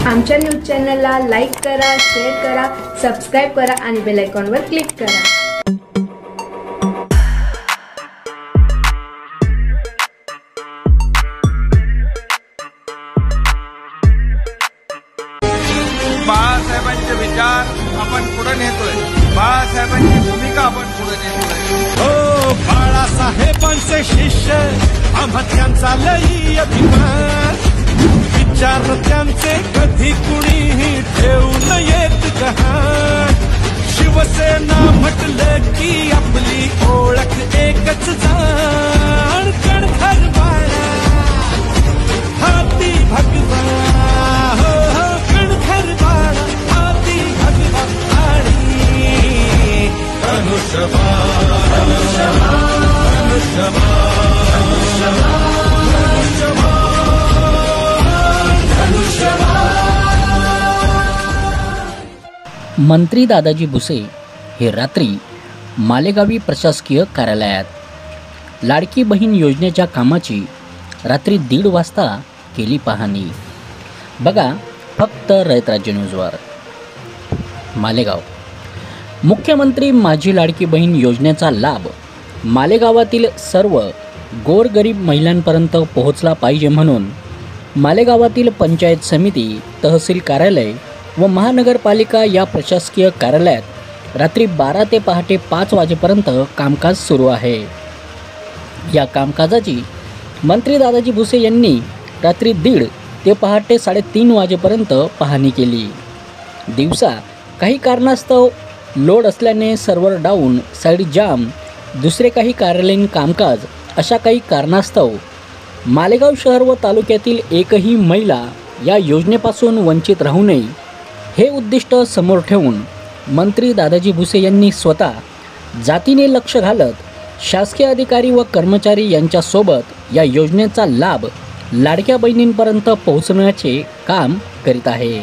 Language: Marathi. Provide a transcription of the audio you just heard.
आमच्या न्यूज चॅनलला लाईक करा, शेअर करा, सबस्क्राईब करा आणि बेल आयकॉनवर क्लिक करा। बाळासाहेबांचे विचार आपण पुढे नेतोय, बाळासाहेबांची भूमिका आपण पुढे नेतोय। हो बाळासाहेबांचे शिष्य आम्हा त्यांचा लई अभिमान, विचार त्यांचे कधी कुणीही ठेवू नयेत गहाण। शिवसेना म्हटलं की आपली ओळख एकच जाण, कणखर बाळा हाती भगवा, हो हो कणखर बाळा हाती भगवा आणि धनुष्यबाण, धनुष्यबाण, धनुष्यबाण, मंत्री दादाजी भुसे हे रात्री मालेगावी प्रशासकीय कार्यालयात लाडकी बहीण योजनेच्या कामाची रात्री 1:30 वाजता केली पाहणी। बघा फक्त रयत राज्य न्यूजवर। मालेगाव मुख्यमंत्री माझी लाडकी बहीण योजनेचा लाभ मालेगावातील सर्व गोरगरीब महिलांपर्यंत पोहोचला पाहिजे म्हणून मालेगावातील पंचायत समिती, तहसील कार्यालय व महानगरपालिका या प्रशासकीय कार्यालयात रात्री 12 ते पहाटे 5 वाजेपर्यंत कामकाज सुरू आहे। या कामकाजाची मंत्री दादाजी भुसे यांनी रात्री 1:30 ते पहाटे 3:30 वाजेपर्यंत पाहणी केली। दिवसा काही कारणास्तव लोड असल्याने सर्व्हर डाऊन, साईड जाम, दुसरे काही कार्यालयीन कामकाज अशा काही कारणास्तव मालेगाव शहर व तालुक्यातील एकही महिला या योजनेपासून वंचित राहू नये हे उद्दिष्ट समोर ठेवून मंत्री दादाजी भुसे यांनी स्वतः जातीने लक्ष घालत शासकीय अधिकारी व कर्मचारी यांच्यासोबत या योजनेचा लाभ लाडक्या बहिणींपर्यंत पोहोचवण्याचे काम करीत आहे।